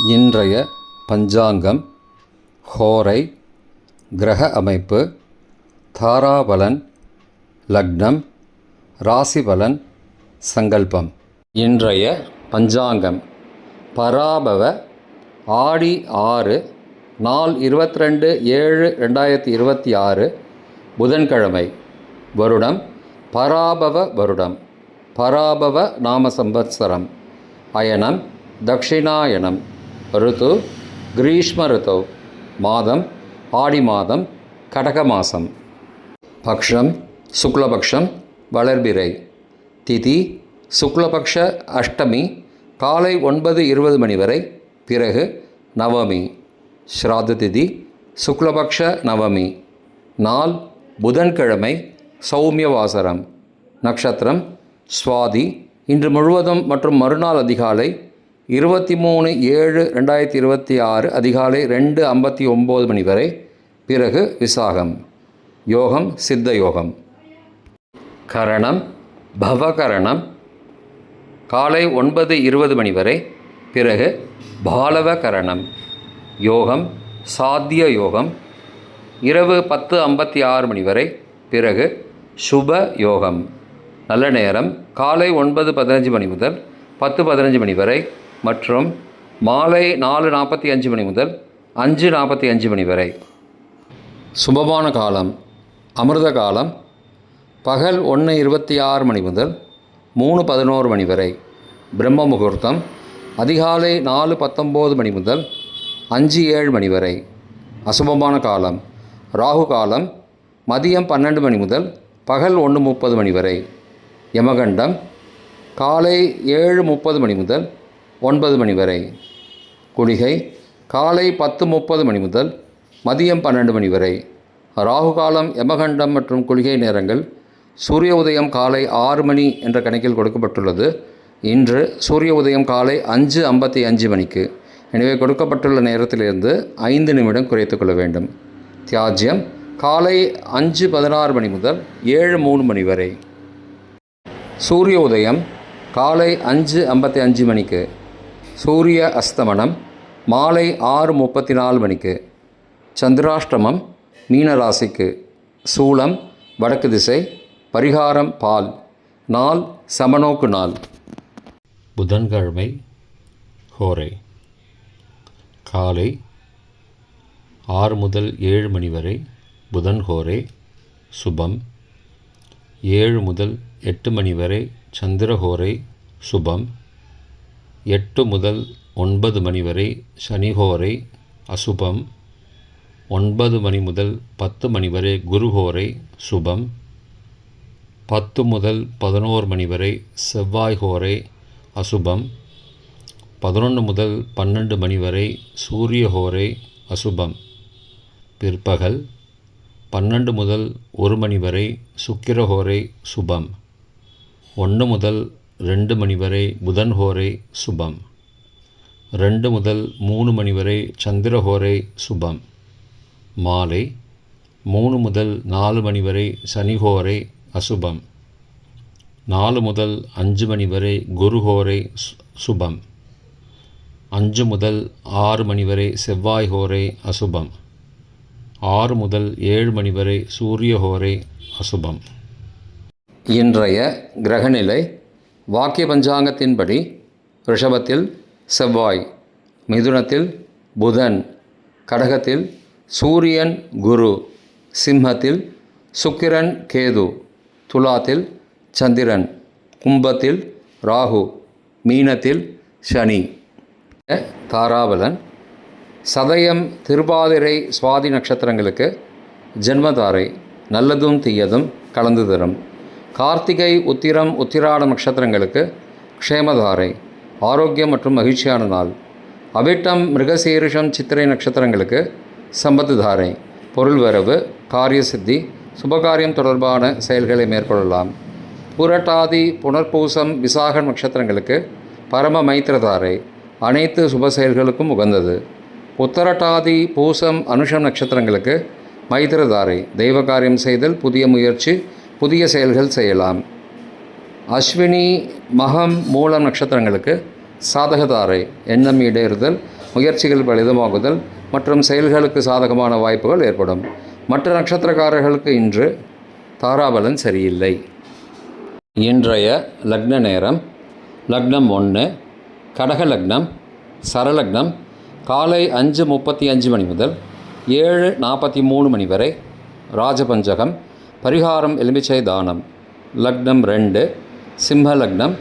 இன்றைய பஞ்சாங்கம், ஹோரை, கிரக அமைப்பு, தாராபலன், லக்னம், ராசிபலன், சங்கல்பம். இன்றைய பஞ்சாங்கம் பராபவ ஆடி 6 நாள் 22/7/2026 புதன்கிழமை. வருடம் பராபவ வருடம். பராபவ நாம சம்பத்சரம். அயனம் தக்ஷிணாயனம். ருத்து கிரீஷ்ம ருத்து. மாதம் ஆடி மாதம், கடக மாதம். பக்ஷம் சுக்லபக்ஷம், வளர்பிறை. திதி சுக்லபக்ஷ அஷ்டமி காலை 9:20 மணி வரை, பிறகு நவமி. ஸ்ராத்த திதி சுக்லபக்ஷ நவமி. நாள் புதன்கிழமை, சௌமியவாசரம். நட்சத்திரம் சுவாதி. இன்று முழுவதும் மற்றும் மறுநாள் அதிகாலை 23/7/2026 அதிகாலை 2:59 மணி வரை, பிறகு விசாகம். யோகம் சித்த யோகம். கரணம் பவகரணம். காலை 9:20 மணி வரை, பிறகு பாலவ கரணம். யோகம் சாத்திய யோகம். இரவு 10:56 மணி வரை, பிறகு சுப யோகம். நல்ல நேரம் காலை 9:15 மணி முதல் 10:15 மணி வரை மற்றும் மாலை 4:45 மணி முதல் 5:45 மணி வரை. சுபமான காலம் அமிர்த காலம் பகல் 1:26 மணி முதல் 3:11 மணி வரை. பிரம்ம முகூர்த்தம் அதிகாலை 4:19 மணி முதல் 5:07 மணி வரை. அசுபமான காலம் ராகு காலம் மதியம் 12 மணி முதல் பகல் 1:30 மணி வரை. யமகண்டம் காலை 7:30 மணி முதல் 9 மணி வரை. குளிகை காலை 10:30 மணி முதல் மதியம் 12 மணி வரை. ராகு காலம், யமகண்டம் மற்றும் குளிகை நேரங்கள் சூரிய உதயம் காலை 6 மணி என்ற கணக்கில் கொடுக்கப்பட்டுள்ளது. இன்று சூரிய உதயம் காலை 5:55 மணிக்கு. எனவே கொடுக்கப்பட்டுள்ள நேரத்திலிருந்து 5 நிமிடம் குறைத்து கொள்ள வேண்டும். தியாஜ்யம் காலை 5:16 மணி முதல் 7:03 மணி வரை. சூரிய உதயம் காலை 5:55 மணிக்கு. சூரிய அஸ்தமனம் மாலை 6:34 மணிக்கு. சந்திராஷ்டமம் மீனராசிக்கு. சூலம் வடக்கு திசை. பரிகாரம் பால். நாள் சமநோக்கு நாள். புதன்கிழமை ஹோரை. காலை 6 முதல் 7 மணி வரை புதன் ஹோரை சுபம். 7 முதல் 8 மணி வரை சந்திரஹோரை சுபம். 8 முதல் 9 மணி வரை சனிஹோரை அசுபம். 9 மணி முதல் 10 மணி வரை குருஹோரை சுபம். 10 முதல் 11 மணி வரை செவ்வாய்ஹோரை அசுபம். 11 முதல் 12 மணி வரை சூரியஹோரை அசுபம். பிற்பகல் 12 முதல் 1 மணி வரை சுக்கிரஹோரை சுபம். 1 முதல் 2 மணி வரை புதன்ஹோரை சுபம். 2 முதல் 3 மணி வரை சந்திரஹோரை சுபம். மாலை 3 முதல் 4 மணி வரை சனிஹோரை அசுபம். 4 முதல் 5 மணி வரை குருஹோரை சுபம். 5 முதல் 6 மணி வரை செவ்வாய்ஹோரை அசுபம். 6 முதல் 7 மணி வரை சூரியஹோரை அசுபம். இன்றைய கிரகநிலை வாக்கிய பஞ்சாங்கத்தின்படி ரிஷபத்தில் செவ்வாய், மிதுனத்தில் புதன், கடகத்தில் சூரியன் குரு, சிம்மத்தில் சுக்கிரன் கேது, துலாத்தில் சந்திரன், கும்பத்தில் ராகு, மீனத்தில் சனி. தாராபலன் சதயம் திருவாதிரை சுவாதி நட்சத்திரங்களுக்கு ஜென்மதாரை நல்லதும் தீயதும் கலந்து தரும். கார்த்திகை உத்திரம் உத்திராட நட்சத்திரங்களுக்கு க்ஷேமதாரை ஆரோக்கியம் மற்றும் மகிழ்ச்சியான நாள். அவிட்டம் மிருகசீரிஷம் சித்திரை நட்சத்திரங்களுக்கு சம்பத்து தாரை பொருள் வரவு, காரிய சித்தி, சுபகாரியம் தொடர்பான செயல்களை மேற்கொள்ளலாம். புரட்டாதி புனர்பூசம் விசாக நட்சத்திரங்களுக்கு பரம மைத்திரதாரை அனைத்து சுப செயல்களுக்கும் உகந்தது. உத்தரட்டாதி பூசம் அனுஷம் நட்சத்திரங்களுக்கு மைத்திரதாரை தெய்வ காரியம் செய்தல், புதிய முயற்சி, புதிய செயல்கள் செய்யலாம். அஸ்வினி மகம் மூலம் நட்சத்திரங்களுக்கு சாதகதாரை எண்ணம் ஈடேறுதல், முயற்சிகள் பலிதமாகுதல் மற்றும் செயல்களுக்கு சாதகமான வாய்ப்புகள் ஏற்படும். மற்ற நட்சத்திரக்காரர்களுக்கு இன்று தாராபலன் சரியில்லை. இன்றைய லக்ன நேரம் லக்னம் 1 கடக லக்னம் சரலக்னம் காலை 5:35 மணி முதல் 7:43 மணி வரை ராஜபஞ்சகம் பரிகாரம் எலுமிச்சை தானம். லக்னம் 2 சிம்ம லக்னம்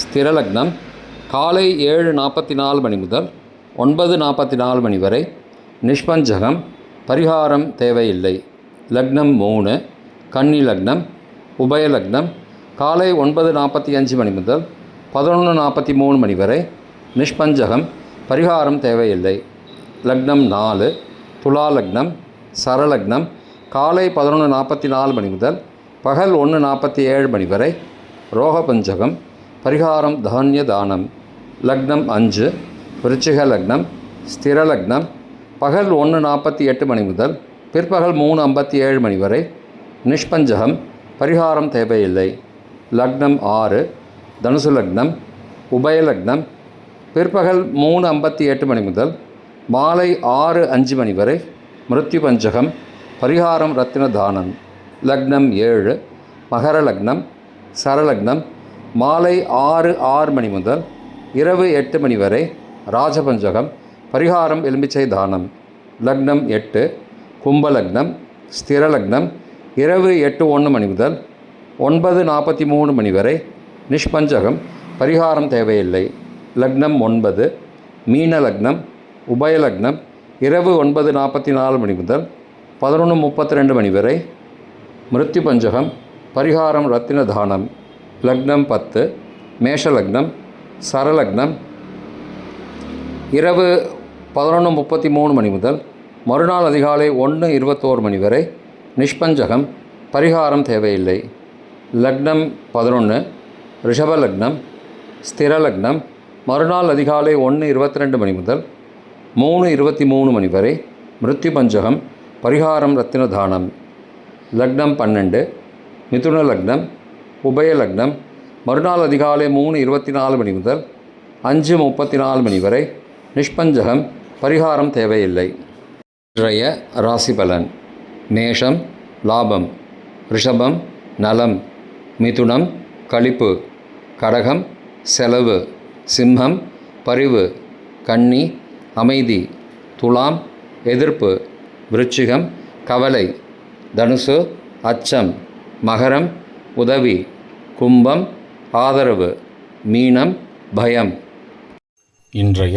ஸ்திர லக்னம் காலை 7:44 மணி முதல் 9:44 மணி வரை நிஷ்பஞ்சகம் பரிகாரம் தேவையில்லை. லக்னம் 3 கன்னி லக்னம் உபய லக்னம் காலை 9:45 மணி முதல் 11:43 மணி வரை நிஷ்பஞ்சகம் பரிகாரம் தேவையில்லை. லக்னம் 4 துலா லக்னம் சரலக்னம் காலை 11:44 மணி முதல் பகல் 1:47 மணி வரை ரோகபஞ்சகம் பரிகாரம் தானிய தானம். லக்னம் 5 விருச்சிக லக்னம் ஸ்திர லக்னம் பகல் 1:48 மணி முதல் பிற்பகல் 3:57 மணி வரை நிஷ்பஞ்சகம் பரிகாரம் தேவையில்லை. லக்னம் 6 தனுசு லக்னம் உபய லக்னம் பிற்பகல் 3:58 மணி முதல் மாலை 6:05 மணி வரை மிருத்யு பஞ்சகம் பரிகாரம் ரத்தின தானம். லக்னம் 7 மகர லக்னம் சரலக்னம் மாலை 6:06 மணி முதல் இரவு 8 மணி வரை ராஜபஞ்சகம் பரிகாரம் எலுமிச்சை தானம். லக்னம் 8 கும்ப லக்னம் ஸ்திர லக்னம் இரவு 8:01 மணி முதல் 9:43 மணி வரை நிஷ்பஞ்சகம் பரிகாரம் தேவையில்லை. லக்னம் 9 மீன லக்னம் உபய லக்னம் இரவு 9:44 மணி முதல் 11:32 மணி வரை மிருத்யு பஞ்சகம் பரிகாரம் ரத்தின தானம். லக்னம் 10 மேஷ லக்னம் சரலக்னம் இரவு 11:33 மணி முதல் மறுநாள் அதிகாலை 1:21 மணி வரை நிஷ்பஞ்சகம் பரிகாரம் தேவையில்லை. லக்னம் 11 ரிஷப லக்னம் ஸ்திர லக்னம் மறுநாள் அதிகாலை 1:22 மணி முதல் 3:23 மணி வரை மிருத்யு பஞ்சகம் பரிகாரம் ரத்தின தானம். லக்னம் 12 மிதுன லக்னம் உபய லக்னம் மறுநாள் அதிகாலை 3:24 மணி முதல் 5:34 மணி வரை நிஷ்பஞ்சகம் பரிகாரம் தேவையில்லை. இன்றைய ராசி பலன் மேஷம் லாபம் ரிஷபம் நலம் மிதுனம் களிப்பு கடகம் செலவு சிம்மம் பரிவு கன்னி அமைதி துலாம் எதிர்ப்பு விருச்சிகம் கவலை தனுசு அச்சம் மகரம் உதவி கும்பம் ஆதரவு மீனம் பயம். இன்றைய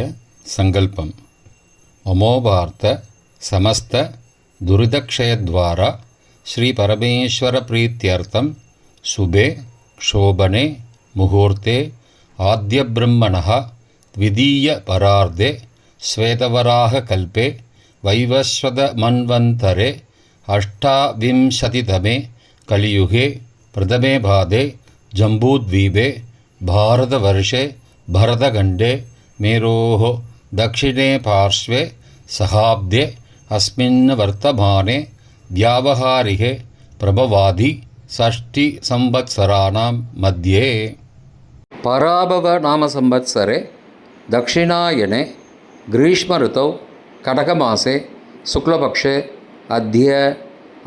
சங்கல்பம் அமோபார்த்த சமஸ்த துரிதக்ஷயத்வாரா ஸ்ரீ பரமேஸ்வர பிரீத்தியர்த்தம் சுபே க்ஷோபனே முகூர்த்தே ஆத்யபிரம்மணः த்விதீய பரார்த்தே ஸ்வேதவராக கல்பே வைவஸ்வத மன்வந்தரே அஷ்டாவிம்சதிதமே கலியுகே பிரதமே பாதே ஜம்பூத்வீபே பாரதவர்ஷே பரதகண்டே மேரோः दक्षिणे पार्श्वे सहाब्दे अस्मिन् वर्तमाने व्यावहारिके प्रभवादि षष्टिसंवत्सराणां मध्ये पराभव नाम संवत्सरे दक्षिणायने ग्रीष्म ऋतौ கடகமாசே சுக்லபக்ஷே அத்திய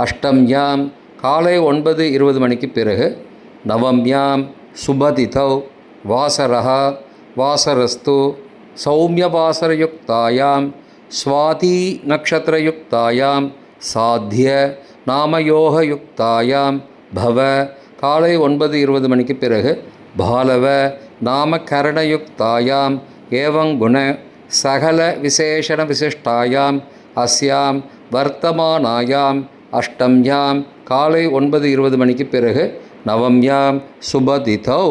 அஷ்டம்யாம் காலை 9:20 மணிக்கு பிறகு நவம்யாம் சுபதிதௌ வாசரஹ வாசரஸ்து சௌமியவாசரயுக்தாயாம் ஸ்வாதி நக்ஷத்திரயுக்தாயாம் சாத்திய நாமயோகயுக்தாயாம் பவ காலை 9:20 மணிக்கு பிறகு பாலவ நாமகரணயுக்தாயாம் ஏவங்குண சகல விசேஷண விசிஷ்டாயாம் அஸ்யாம் வர்த்தமானாயாம் அஷ்டம்யாம் காலை 9:20 மணிக்கு பிறகு நவம்யாம் சுபதிதௌ.